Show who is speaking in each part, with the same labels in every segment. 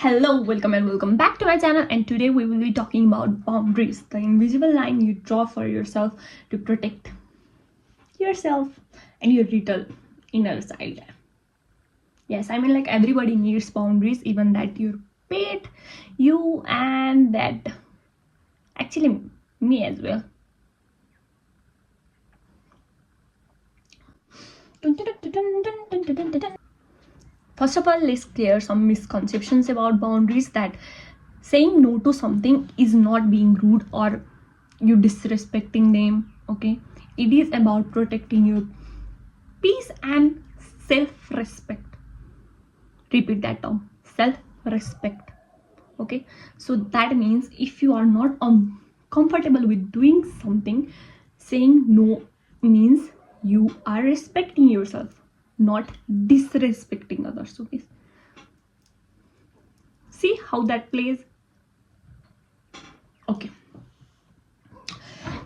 Speaker 1: Hello, welcome and welcome back to my channel, and today we will be talking about boundaries, the invisible line you draw for yourself to protect yourself and your little inner child. Yes, I mean, like, everybody needs boundaries, even that your pet, you, and that actually me as well. First of all, let's clear some misconceptions about boundaries, that saying no to something is not being rude or you disrespecting them. Okay, it is about protecting your peace and self-respect. Repeat that term, self-respect. Okay, so that means if you are not comfortable with doing something, saying no means you are respecting yourself, not disrespecting others. Okay, see how that plays. Okay,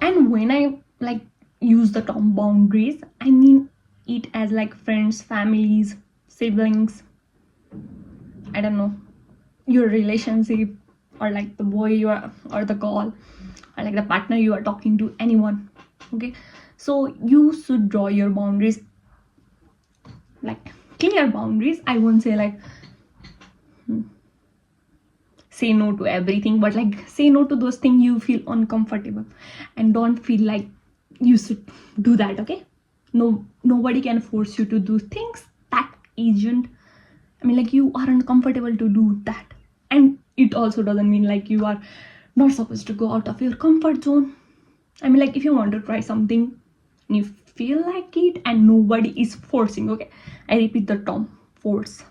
Speaker 1: and when I like use the term boundaries, I mean it as like friends, families, siblings, I don't know, your relationship, or like the boy you are, or the girl, or like the partner you are talking to, anyone. Okay, so you should draw your boundaries, like clear boundaries. I won't say like say no to everything, but like say no to those things you feel uncomfortable, and don't feel like you should do that. Okay, nobody can force you to do things that isn't, I mean, like, you aren't comfortable to do that. And it also doesn't mean like you are not supposed to go out of your comfort zone. I mean, like, if you want to try something and you feel like it and nobody is forcing, okay, I repeat the term, force,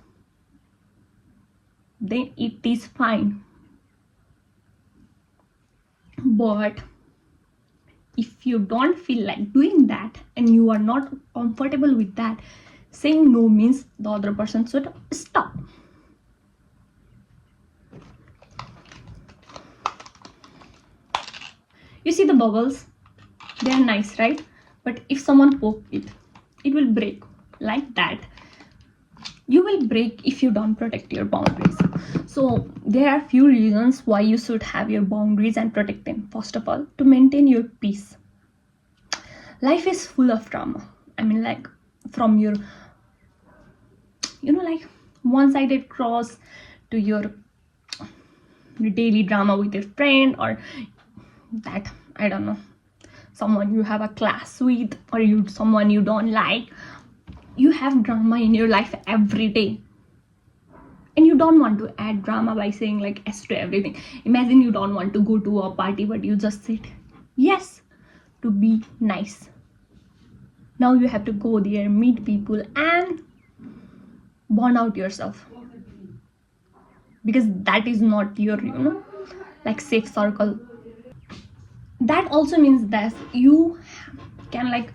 Speaker 1: then it is fine. But if you don't feel like doing that and you are not comfortable with that, saying no means the other person should stop. You see the bubbles, they are nice, right? But if someone poke it, it will break. Like that, you will break if you don't protect your boundaries. So there are few reasons why you should have your boundaries and protect them. First of all, to maintain your peace. Life is full of drama. I mean, like, from your, like, one-sided cross to your daily drama with your friend, or that, I don't know, someone you have a class with, or someone you don't like. You have drama in your life every day, and you don't want to add drama by saying like yes to everything. Imagine you don't want to go to a party, but you just said yes to be nice. Now you have to go there, meet people, and burn out yourself, because that is not your like safe circle. That also means that you can, like,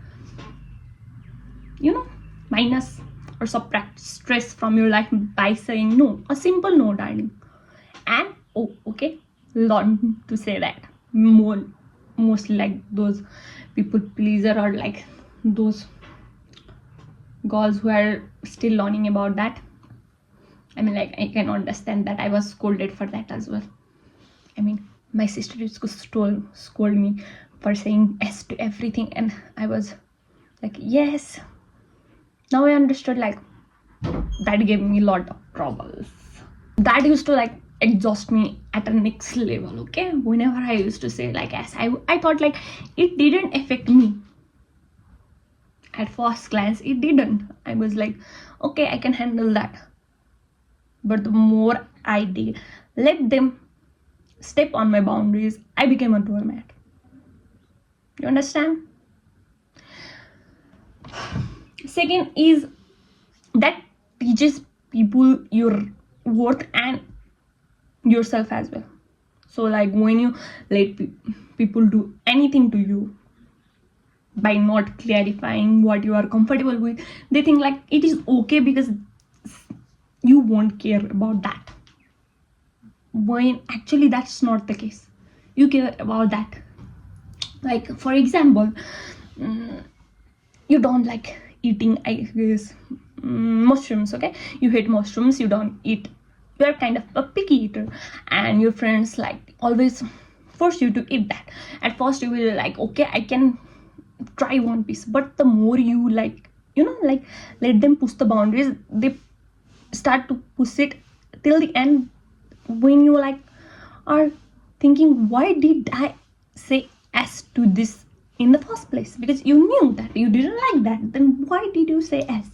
Speaker 1: minus or subtract stress from your life by saying no, a simple no, darling. And okay, learn to say that. Mostly like those people pleaser, or like those girls who are still learning about that. I mean, like, I can understand that. I was scolded for that as well. I mean, my sister used to scold me for saying yes to everything, and I was like, yes. Now I understood, like, that gave me a lot of troubles. That used to like exhaust me at a next level. Okay, whenever I used to say like yes, I thought like it didn't affect me. At first glance it didn't. I was like, okay, I can handle that. But the more I did let them step on my boundaries, I became a doormat. You understand? Second is that teaches people your worth and yourself as well. So like, when you let people do anything to you by not clarifying what you are comfortable with, they think like it is okay because you won't care about that, when actually that's not the case. You care about that. Like, for example, you don't like eating, I guess, mushrooms. Okay, you hate mushrooms, you don't eat you're kind of a picky eater and your friends like always force you to eat that. At first you will like, okay, I can try one piece, but the more you like, like let them push the boundaries, they start to push it till the end, when you like are thinking, why did I say yes to this in the first place? Because you knew that you didn't like that, then why did you say yes?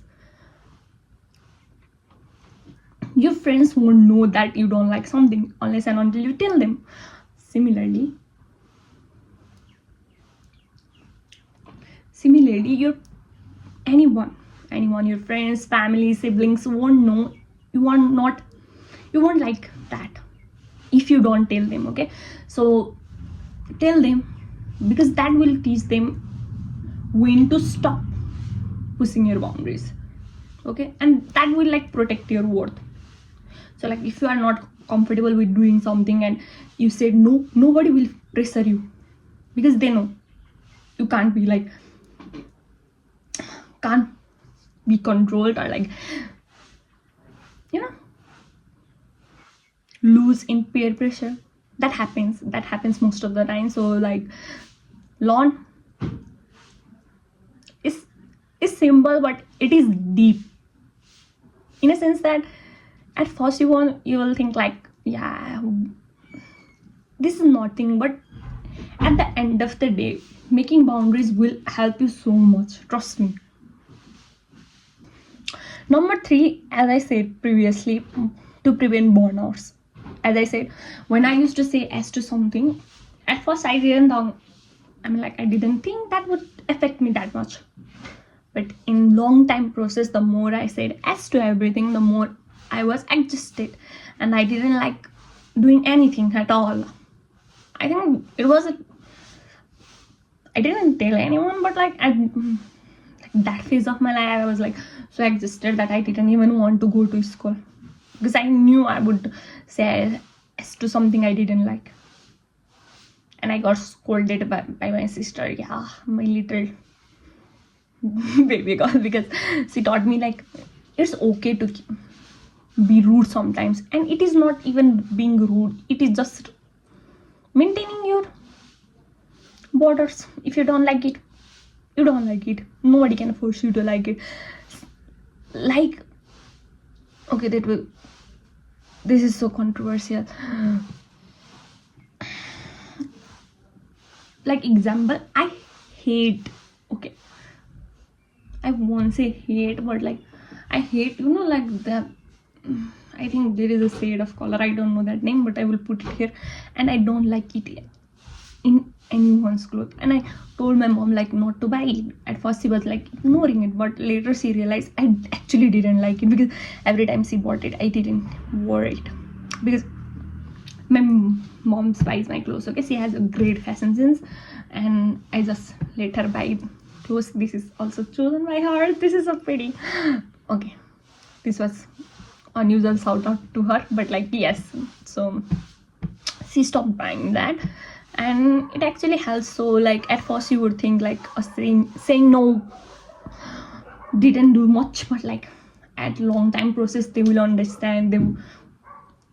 Speaker 1: Your friends won't know that you don't like something unless and until you tell them. Similarly, your anyone, your friends, family, siblings won't know you won't like that if you don't tell them. Okay, so tell them, because that will teach them when to stop pushing your boundaries. Okay, and that will like protect your worth. So like if you are not comfortable with doing something and you said no, nobody will pressure you, because they know you can't be controlled or like lose in peer pressure. That happens most of the time. So like lawn is simple, but it is deep, in a sense that at first you will think like, yeah, this is nothing, but at the end of the day, making boundaries will help you so much, trust me. Number 3, as I said previously, to prevent burnouts. As I said, when I used to say yes to something, at first I didn't think that would affect me that much. But in long time process, the more I said yes to everything, the more I was exhausted, and I didn't like doing anything at all. I think I didn't tell anyone, but like that phase of my life, I was like so exhausted that I didn't even want to go to school, because I knew I would say yes to something I didn't like. And I got scolded by my sister, yeah, my little baby girl, because she taught me like it's okay to be rude sometimes, and it is not even being rude, it is just maintaining your borders. If you don't like it, you don't like it, nobody can force you to like it. Like, okay, this is so controversial. Like example, I hate, okay, I won't say hate, but like I hate, like I think there is a shade of color, I don't know that name, but I will put it here, and I don't like it in anyone's clothes. And I told my mom like not to buy it. At first she was like ignoring it, but later she realized I actually didn't like it, because every time she bought it, I didn't wear it, because my mom buys my clothes. Okay, she has a great fashion sense, and I just let her buy clothes. This is also chosen by her. This is so pretty. Okay, this was unusual shout out to her, but like yes, so she stopped buying that, and it actually helps. So like at first you would think like saying no didn't do much, but like at long time process they will understand them,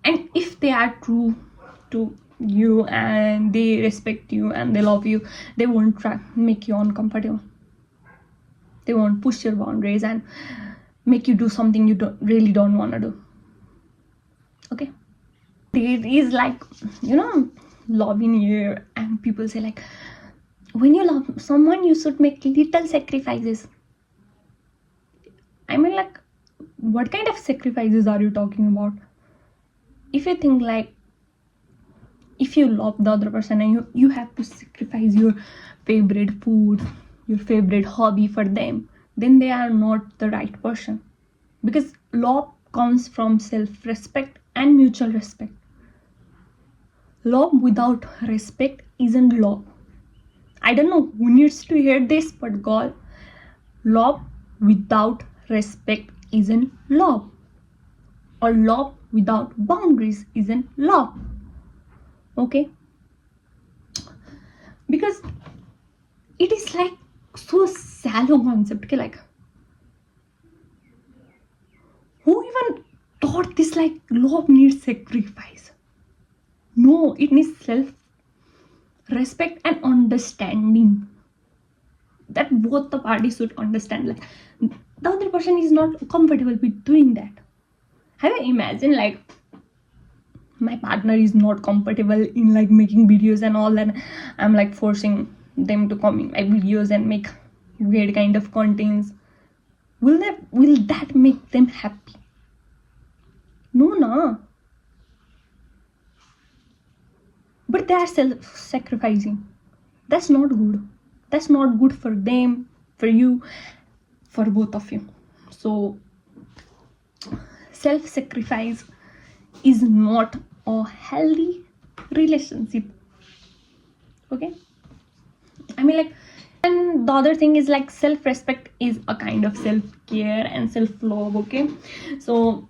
Speaker 1: and if they are true to you and they respect you and they love you, they won't try make you uncomfortable. They won't push your boundaries and make you do something you really don't want to do. Okay, there is like love in here, and people say like when you love someone you should make little sacrifices. I mean, like, what kind of sacrifices are you talking about? If you think like if you love the other person and you have to sacrifice your favorite food, your favorite hobby for them, then they are not the right person, because love comes from self-respect and mutual respect. Love without respect isn't love. I don't know who needs to hear this, but girl, love without respect isn't love, or love without boundaries isn't love. Okay, because it is like so shallow concept. Okay, like who even thought this like love needs sacrifice. No, it needs self respect and understanding, that both the parties should understand like the other person is not comfortable with doing that. Have you imagined like my partner is not comfortable in like making videos and all that, I'm like forcing them to come in my videos and make weird kind of contents? Will that make them happy? No, na. But they are self-sacrificing. That's not good. That's not good for them, for you, for both of you. So self-sacrifice is not a healthy relationship. Okay, I mean like, and the other thing is like self-respect is a kind of self-care and self-love. Okay, so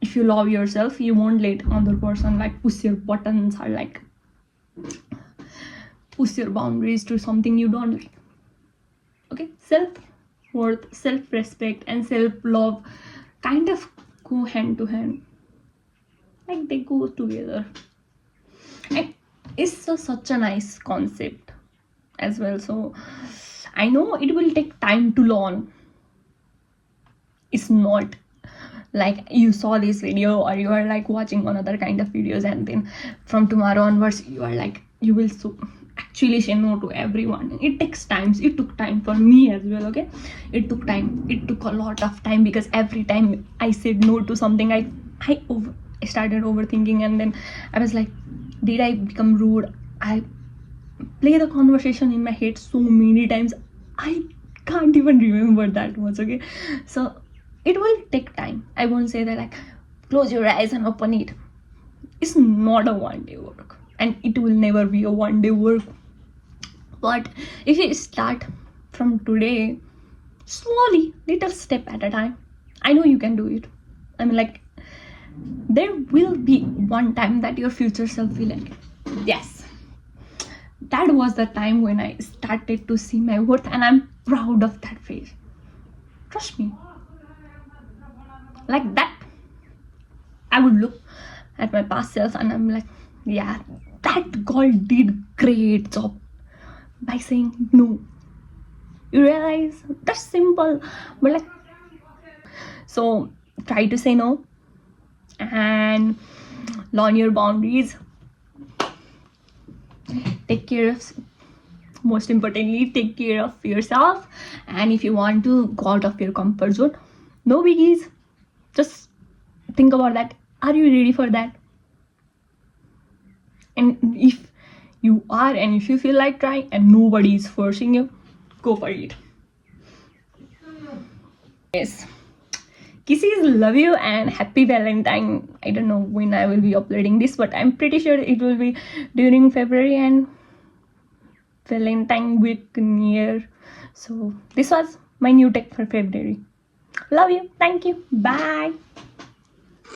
Speaker 1: if you love yourself, you won't let another person like push your buttons or like push your boundaries to something you don't like. Okay, self-worth, self-respect and self-love kind of go hand to hand, like they go together. And it's such a nice concept as well. So I know it will take time to learn. It's not like you saw this video or you are like watching another kind of videos and then from tomorrow onwards you are like you will actually say no to everyone. It takes time. It took time for me as well. Okay, it took time. It took a lot of time because every time I said no to something, I started overthinking, and then I was like, did I become rude? I play the conversation in my head so many times, I can't even remember that much. Okay, so it will take time. I won't say that like close your eyes and open it. It's not a one-day work, and it will never be a one-day work. But if you start from today, slowly, little step at a time, I know you can do it. I mean like, there will be one time that your future self will like, yes, that was the time when I started to see my worth, and I'm proud of that phase. Trust me. Like that, I would look at my past self and I'm like, yeah, that girl did great job by saying no. You realize that's simple, but like, so try to say no and learn your boundaries. Take care of, most importantly, take care of yourself. And if you want to go out of your comfort zone, no biggies. Just think about that. Are you ready for that? And if you are, and if you feel like trying and nobody is forcing you, go for it. Yes. Kisses, love you and happy Valentine. I don't know when I will be uploading this, but I'm pretty sure it will be during February and Valentine week near. So this was my new tech for February. Love you. Thank you. Bye.